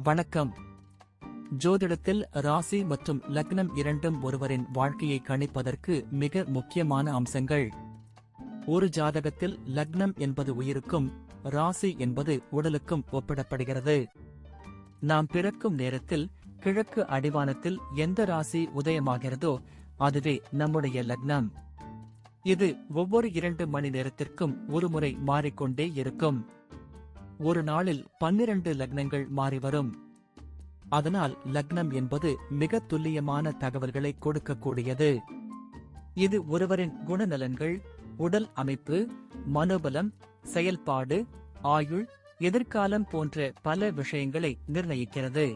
வணக்கம். ஜோதிடத்தில் ராசி மற்றும் லக்னம் இரண்டும் ஒருவரின் வாழ்க்கையை கணிப்பதற்கு மிக முக்கியமான அம்சங்கள். ஒரு ஜாதகத்தில் லக்னம் என்பது உயிருக்கும், ராசி என்பது உடலுக்கும் ஒப்பிடப்படுகிறது. நாம் பிறக்கும் நேரத்தில் கிழக்கு அடிவானத்தில் எந்த ராசி உதயமாகிறதோ அதுவே நம்முடைய லக்னம். இது ஒவ்வொரு 2 மணி நேரத்திற்கும் ஒருமுறை மாறிக்கொண்டே இருக்கும். ஒரு நாளில் 12 லக்னங்கள் மாறிவரும். அதனால் லக்னம் என்பது மிக துல்லியமான தகவல்களை கொடுக்கக்கூடியது. இது ஒருவரின் குணநலன்கள், உடல் அமைப்பு, மனோபலம், செயல்பாடு, ஆயுள், எதிர்காலம் போன்ற பல விஷயங்களை நிர்ணயிக்கிறது.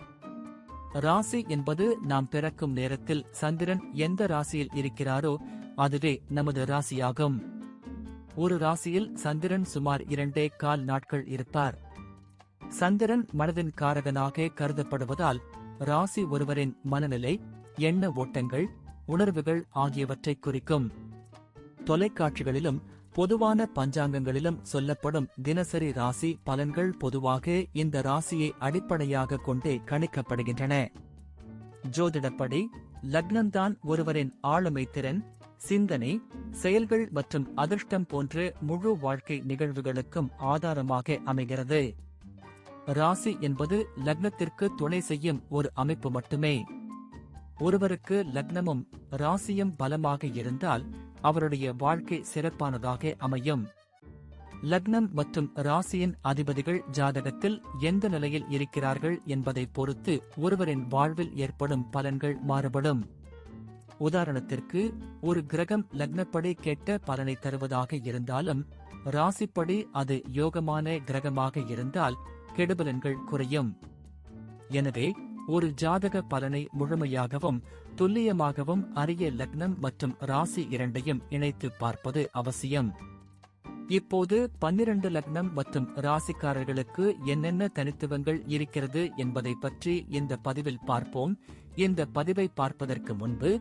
ராசி என்பது நாம் பிறக்கும் நேரத்தில் சந்திரன் எந்த ராசியில் இருக்கிறாரோ அதுவே நமது ராசியாகும். ஒரு ராசியில் சந்திரன் சுமார் 2.25 நாட்கள் இருப்பார். சந்திரன் மனதின் காரகனாக கருதப்படுவதால் ராசி ஒருவரின் மனநிலை, எண்ண ஓட்டங்கள், உணர்வுகள் ஆகியவற்றை குறிக்கும். தொலைக்காட்சிகளிலும் பொதுவான பஞ்சாங்கங்களிலும் சொல்லப்படும் தினசரி ராசி பலன்கள் பொதுவாக இந்த ராசியை அடிப்படையாக கொண்டே கணிக்கப்படுகின்றன. ஜோதிடப்படி லக்னம்தான் ஒருவரின் ஆளுமை திறன், சிந்தனை, செயல்கள் மற்றும் அதிர்ஷ்டம் போன்ற முழு வாழ்க்கை நிகழ்வுகளுக்கும் ஆதாரமாக அமைகிறது. ராசி என்பது லக்னத்திற்கு துணை செய்யும் ஒரு அமைப்பு மட்டுமே. ஒருவருக்கு லக்னமும் ராசியும் பலமாக இருந்தால் அவருடைய வாழ்க்கை சிறப்பானதாக அமையும். லக்னம் மற்றும் ராசியின் அதிபதிகள் ஜாதகத்தில் எந்த நிலையில் இருக்கிறார்கள் என்பதை பொறுத்து ஒருவரின் வாழ்வில் ஏற்படும் பலன்கள் மாறுபடும். உதாரணத்திற்கு, ஒரு கிரகம் லக்னப்படி கெட்ட பலனை தருவதாக இருந்தாலும் ராசிப்படி அது யோகமான கிரகமாக இருந்தால் கெடுபலன்கள் குறையும். எனவே ஒரு ஜாதக பலனை முழுமையாகவும் துல்லியமாகவும் அறிய லக்னம் மற்றும் ராசி இரண்டையும் இணைத்து பார்ப்பது அவசியம். இப்போது 12 லக்னம் மற்றும் ராசிக்காரர்களுக்கு என்னென்ன தனித்துவங்கள் இருக்கிறது என்பதை பற்றி இந்த பதிவில் பார்ப்போம். இந்த பதிவை பார்ப்பதற்கு முன்பு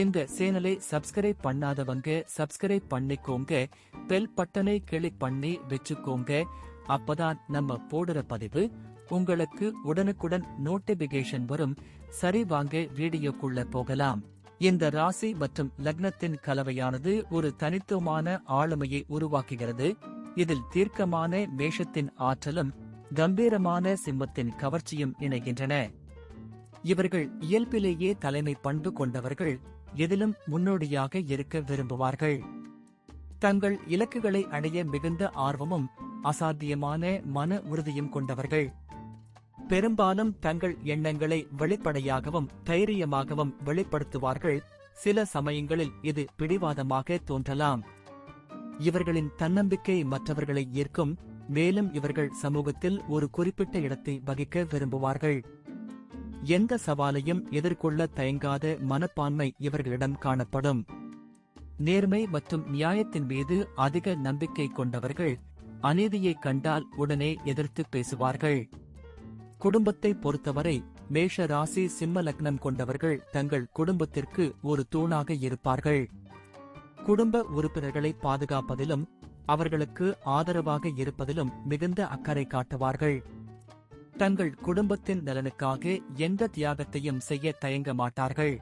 இந்த சேனலை சப்ஸ்கிரைப் பண்ணாதவங்க சப்ஸ்கிரைப் பண்ணிக்கோங்க, பெல் பட்டனை கிளிக் பண்ணி வெச்சுக்கோங்க. அப்பதான் நம்ம போடுற பதிவு உங்களுக்கு உடனுக்குடன் நோட்டிபிகேஷன் வரும். சரி, வாங்க வீடியோக்குள்ள போகலாம். இந்த ராசி மற்றும் லக்னத்தின் கலவையானது ஒரு தனித்துவமான ஆளுமையை உருவாக்குகிறது. இதில் தீர்க்கமான மேஷத்தின் ஆற்றலும் கம்பீரமான சிம்மத்தின் கவர்ச்சியும் இணைகின்றன. இவர்கள் இயல்பிலேயே தலைமை பண்பு கொண்டவர்கள், எதிலும் முன்னோடியாக இருக்க விரும்புவார்கள். தங்கள் இலக்குகளை அடைய மிகுந்த ஆர்வமும் அசாத்தியமான மன உறுதியும் கொண்டவர்கள். பெரும்பாலும் தங்கள் எண்ணங்களை வெளிப்படையாகவும் தைரியமாகவும் வெளிப்படுத்துவார்கள். சில சமயங்களில் இது பிடிவாதமாக தோன்றலாம். இவர்களின் தன்னம்பிக்கை மற்றவர்களை ஈர்க்கும். மேலும் இவர்கள் சமூகத்தில் ஒரு குறிப்பிட்ட இடத்தை வகிக்க விரும்புவார்கள். எந்த சவாலையும் எதிர்கொள்ள தயங்காத மனப்பான்மை இவர்களிடம் காணப்படும். நேர்மை மற்றும் நியாயத்தின் மீது அதிக நம்பிக்கை கொண்டவர்கள். அநீதியை கண்டால் உடனே எதிர்த்து பேசுவார்கள். குடும்பத்தை பொறுத்தவரை மேஷ ராசி சிம்ம லக்னம் கொண்டவர்கள் தங்கள் குடும்பத்திற்கு ஒரு தூணாக இருப்பார்கள். குடும்ப உறுப்பினர்களை பாதுகாப்பதிலும் அவர்களுக்கு ஆதரவாக இருப்பதிலும் மிகுந்த அக்கறை காட்டுவார்கள். தங்கள் குடும்பத்தின் நலனுக்காக எந்த தியாகத்தையும் செய்ய தயங்க மாட்டார்கள்.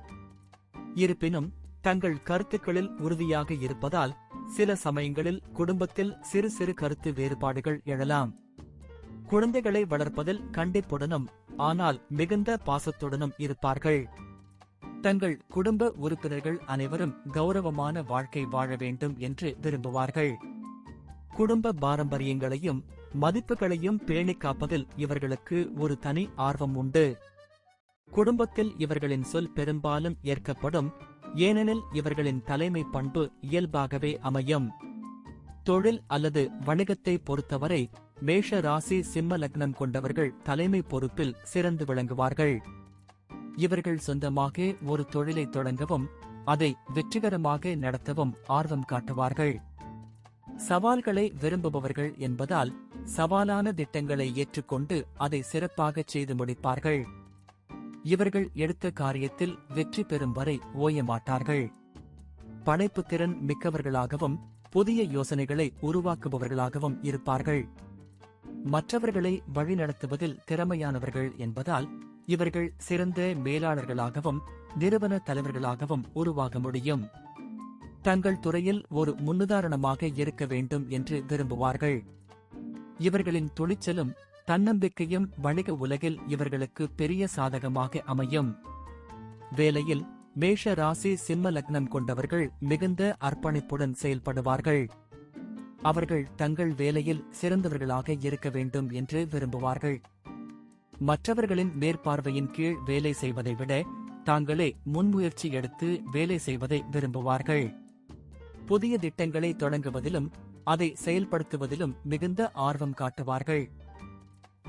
இருப்பினும் தங்கள் கருத்துக்களில் உறுதியாக இருப்பதால் சில சமயங்களில் குடும்பத்தில் சிறு சிறு கருத்து வேறுபாடுகள் எழலாம். குழந்தைகளை வளர்ப்பதில் கண்டிப்புடனும் ஆனால் மிகுந்த பாசத்துடனும் இருப்பார்கள். தங்கள் குடும்ப உறுப்பினர்கள் அனைவரும் கௌரவமான வாழ்க்கை வாழ வேண்டும் என்று விரும்புவார்கள். குடும்ப பாரம்பரியங்களையும் மதிப்புகளையும் பேணி காப்பதில் இவர்களுக்கு ஒரு தனி ஆர்வம் உண்டு. குடும்பத்தில் இவர்களின் சொல் பெரும்பாலும் ஏற்கப்படும். ஏனெனில் இவர்களின் தலைமை பண்பு இயல்பாகவே அமையும். தொழில் அல்லது வணிகத்தை பொறுத்தவரை மேஷ ராசி சிம்ம லக்னம் கொண்டவர்கள் தலைமை பொறுப்பில் சிறந்து விளங்குவார்கள். இவர்கள் சொந்தமாக ஒரு தொழிலை தொடங்கவும் அதை வெற்றிகரமாக நடத்தவும் ஆர்வம் காட்டுவார்கள். சவால்களை விரும்புபவர்கள் என்பதால் சவாலான திட்டங்களை ஏற்றுக்கொண்டு அதை சிறப்பாகச் செய்து முடிப்பார்கள். இவர்கள் எடுத்த காரியத்தில் வெற்றி பெறும் வரை ஓயமாட்டார்கள். படைப்பு திறன் மிக்கவர்களாகவும் புதிய யோசனைகளை உருவாக்குபவர்களாகவும் இருப்பார்கள். மற்றவர்களை வழிநடத்துவதில் திறமையானவர்கள் என்பதால் இவர்கள் சிறந்த மேலாளர்களாகவும் நிறுவன தலைவர்களாகவும் உருவாக முடியும். தங்கள் துறையில் ஒரு முன்னுதாரணமாக இருக்க வேண்டும் என்று விரும்புவார்கள். இவர்களின் துணிச்சலும் தன்னம்பிக்கையும் வணிக உலகில் இவர்களுக்கு பெரிய சாதகமாக அமையும். வேலையில் மேஷ ராசி சிம்ம லக்னம் கொண்டவர்கள் மிகுந்த அர்ப்பணிப்புடன் செயல்படுவார்கள். அவர்கள் தங்கள் வேலையில் சிறந்தவர்களாக இருக்க வேண்டும் என்று விரும்புவார்கள். மற்றவர்களின் மேற்பார்வையின் கீழ் வேலை செய்வதை விட தாங்களே முன்முயற்சி எடுத்து வேலை செய்வதை விரும்புவார்கள். புதிய திட்டங்களை தொடங்குவதிலும் அதை செயல்படுத்துவதிலும் மிகுந்த ஆர்வம் காட்டுவார்கள்.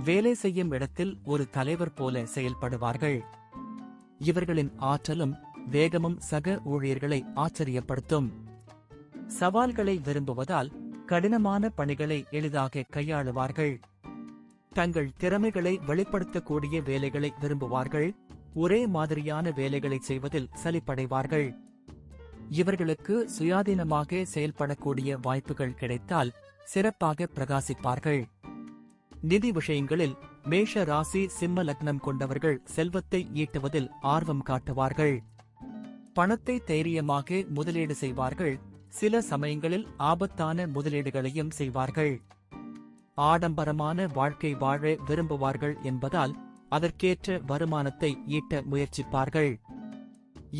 வேலை செய்யும் இடத்தில் ஒரு தலைவர் போல செயல்படுவார்கள். இவர்களின் ஆற்றலும் வேகமும் சக ஊழியர்களை ஆச்சரியப்படுத்தும். சவால்களை விரும்புவதால் கடினமான பணிகளை எளிதாக கையாளுவார்கள். தங்கள் திறமைகளை வெளிப்படுத்தக்கூடிய வேலைகளை விரும்புவார்கள். ஒரே மாதிரியான வேலைகளை செய்வதில் சலிப்படைவார்கள். இவர்களுக்கு சுயாதீனமாக செயல்படக்கூடிய வாய்ப்புகள் கிடைத்தால் சிறப்பாக பிரகாசிப்பார்கள். நிதி விஷயங்களில் மேஷ ராசி சிம்ம லக்னம் கொண்டவர்கள் செல்வத்தை ஈட்டுவதில் ஆர்வம் காட்டுவார்கள். பணத்தை தைரியமாக முதலீடு செய்வார்கள். சில சமயங்களில் ஆபத்தான முதலீடுகளையும் செய்வார்கள். ஆடம்பரமான வாழ்க்கை வாழ விரும்புவார்கள் என்பதால் அதற்கேற்ற வருமானத்தை ஈட்ட முயற்சிப்பார்கள்.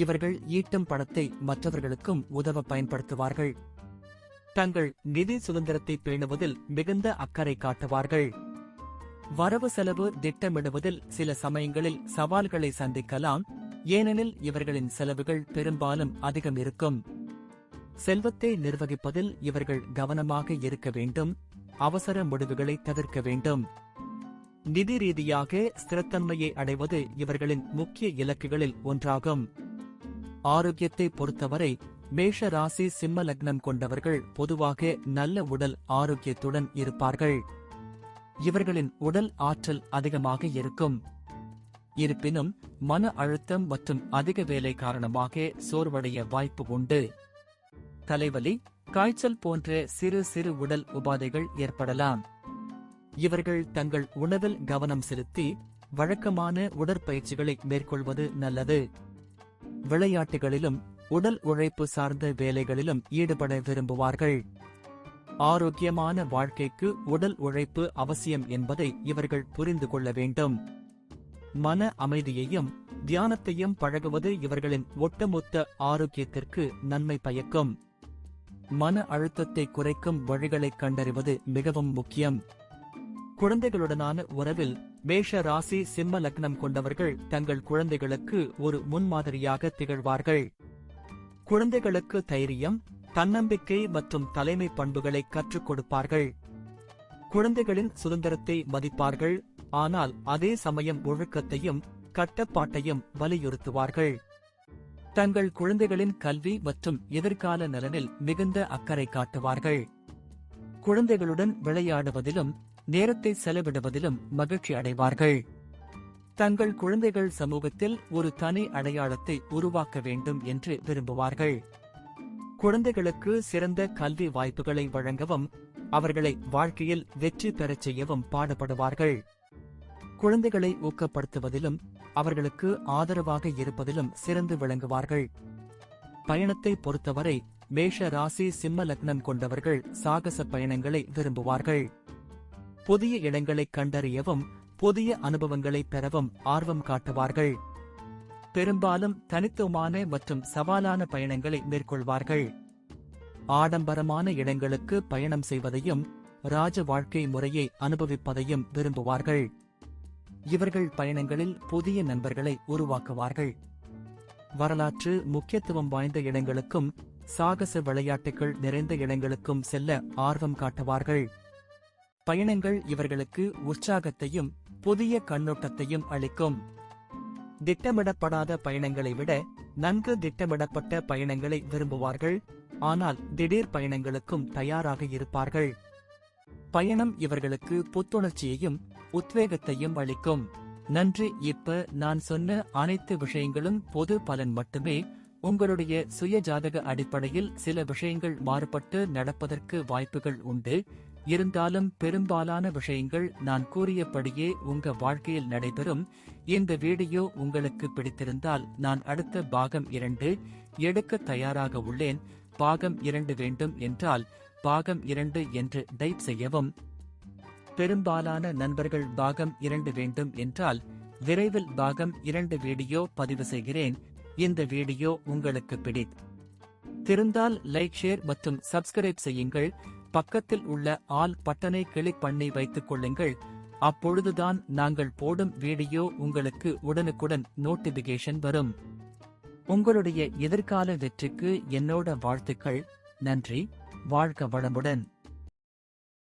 இவர்கள் ஈட்டும் பணத்தை மற்றவர்களுக்கும் உதவ பயன்படுத்துவார்கள். தங்கள் நிதி சுதந்திரத்தை பேணுவதில் மிகுந்த அக்கறை காட்டுவார்கள். வரவு செலவு திட்டமிடுவதில் சில சமயங்களில் சவால்களை சந்திக்கலாம். ஏனெனில் இவர்களின் செலவுகள் பெரும்பாலும் அதிகம் இருக்கும். செல்வத்தை நிர்வகிப்பதில் இவர்கள் கவனமாக இருக்க வேண்டும். அவசர முடிவுகளை தவிர்க்க வேண்டும். நிதி ரீதியாக ஸ்திரத்தன்மையை அடைவது இவர்களின் முக்கிய இலக்குகளில் ஒன்றாகும். ஆரோக்கியத்தை பொறுத்தவரை மேஷ ராசி சிம்ம லக்னம் கொண்டவர்கள் பொதுவாக நல்ல உடல் ஆரோக்கியத்துடன் இருப்பார்கள். இவர்களின் உடல் ஆற்றல் அதிகமாக இருக்கும். இருப்பினும் மன அழுத்தம் மற்றும் அதிக வேலை காரணமாக சோர்வடைய வாய்ப்பு உண்டு. தலைவலி, காய்ச்சல் போன்ற சிறு சிறு உடல் உபாதைகள் ஏற்படலாம். இவர்கள் தங்கள் உணவில் கவனம் செலுத்தி வழக்கமான உடற்பயிற்சிகளை மேற்கொள்வது நல்லது. விளையாட்டுகளிலும் உடல் உழைப்பு சார்ந்த வேலைகளிலும் ஈடுபட விரும்புவார்கள். ஆரோக்கியமான வாழ்க்கைக்கு உடல் உழைப்பு அவசியம் என்பதை இவர்கள் புரிந்து கொள்ள வேண்டும். மன அமைதியையும் தியானத்தையும் பழகுவது இவர்களின் ஒட்டுமொத்த ஆரோக்கியத்திற்கு நன்மை பயக்கும். மன அழுத்தத்தை குறைக்கும் வழிகளை கண்டறிவது மிகவும் முக்கியம். குழந்தைகளுடனான உறவில் மேஷ ராசி சிம்ம லக்னம் கொண்டவர்கள் தங்கள் குழந்தைகளுக்கு ஒரு முன்மாதிரியாக திகழ்வார்கள். குழந்தைகளுக்கு தைரியம், தன்னம்பிக்கை மற்றும் தலைமை பண்புகளை கற்றுக் கொடுப்பார்கள். குழந்தைகளின் சுதந்திரத்தை மதிப்பார்கள், ஆனால் அதே சமயம் ஒழுக்கத்தையும் கட்டுப்பாட்டையும் வலியுறுத்துவார்கள். தங்கள் குழந்தைகளின் கல்வி மற்றும் எதிர்கால நலனில் மிகுந்த அக்கறை காட்டுவார்கள். குழந்தைகளுடன் விளையாடுவதிலும் நேரத்தை செலவிடுவதிலும் மகிழ்ச்சி அடைவார்கள். தங்கள் குழந்தைகள் சமூகத்தில் ஒரு தனி அடையாளத்தை உருவாக்க வேண்டும் என்று விரும்புவார்கள். குழந்தைகளுக்கு சிறந்த கல்வி வாய்ப்புகளை வழங்கவும் அவர்களை வாழ்க்கையில் வெற்றி பெறச் செய்யவும் பாடுபடுவார்கள். குழந்தைகளை ஊக்கப்படுத்துவதிலும் அவர்களுக்கு ஆதரவாக இருப்பதிலும் சிறந்து விளங்குவார்கள். பயணத்தை பொறுத்தவரை மேஷ ராசி சிம்ம லக்னம் கொண்டவர்கள் சாகச பயணங்களை விரும்புவார்கள். புதிய இடங்களை கண்டறியவும் புதிய அனுபவங்களை பெறவும் ஆர்வம் காட்டுவார்கள். பெரும்பாலும் தனித்துவமான மற்றும் சவாலான பயணங்களை மேற்கொள்வார்கள். ஆடம்பரமான இடங்களுக்கு பயணம் செய்வதையும் ராஜ வாழ்க்கை முறையை அனுபவிப்பதையும் விரும்புவார்கள். இவர்கள் பயணங்களில் புதிய நண்பர்களை உருவாக்குவார்கள். வரலாற்று முக்கியத்துவம் வாய்ந்த இடங்களுக்கும் சாகச விளையாட்டுகள் நிறைந்த இடங்களுக்கும் செல்ல ஆர்வம் காட்டுவார்கள். பயணங்கள் இவர்களுக்கு உற்சாகத்தையும் புதிய கண்ணோட்டத்தையும் அளிக்கும். திட்டமிடப்படாத பயணங்களை விட நன்கு திட்டமிடப்பட்ட பயணங்களை விரும்புவார்கள், ஆனால் திடீர் பயணங்களுக்கும் தயாராக இருப்பார்கள். பயணம் இவர்களுக்கு புத்துணர்ச்சியையும் உத்வேகத்தையும் அளிக்கும். நன்றி. இப்ப நான் சொன்ன அனைத்து விஷயங்களும் பொது பலன் மட்டுமே. உங்களுடைய சுய ஜாதக அடிப்படையில் சில விஷயங்கள் மாறுபட்டு நடப்பதற்கு வாய்ப்புகள் உண்டு. இருந்தாலும் பெரும்பாலான விஷயங்கள் நான் கூறியபடியே உங்க வாழ்க்கையில் நடைபெறும். இந்த வீடியோ உங்களுக்கு பிடித்திருந்தால் நான் அடுத்த பாகம் 2 எடுக்க தயாராக உள்ளேன். பாகம் 2 வேண்டும் என்றால் பாகம் 2 என்று டைப் செய்யவும். பெரும்பாலான நண்பர்கள் பாகம் 2 வேண்டும் என்றால் விரைவில் பாகம் 2 வீடியோ பதிவு செய்கிறேன். இந்த வீடியோ உங்களுக்கு பிடித்திருந்தால் லைக், ஷேர் மற்றும் சப்ஸ்கிரைப் செய்யுங்கள். பக்கத்தில் உள்ள ஆல் பட்டனை கிளிக் பண்ணி வைத்துக் கொள்ளுங்கள். அப்பொழுதுதான் நாங்கள் போடும் வீடியோ உங்களுக்கு உடனுக்குடன் நோட்டிபிகேஷன் வரும். உங்களுடைய எதிர்கால வெற்றிக்கு என்னோட வாழ்த்துக்கள். நன்றி. வாழ்க வளமுடன்.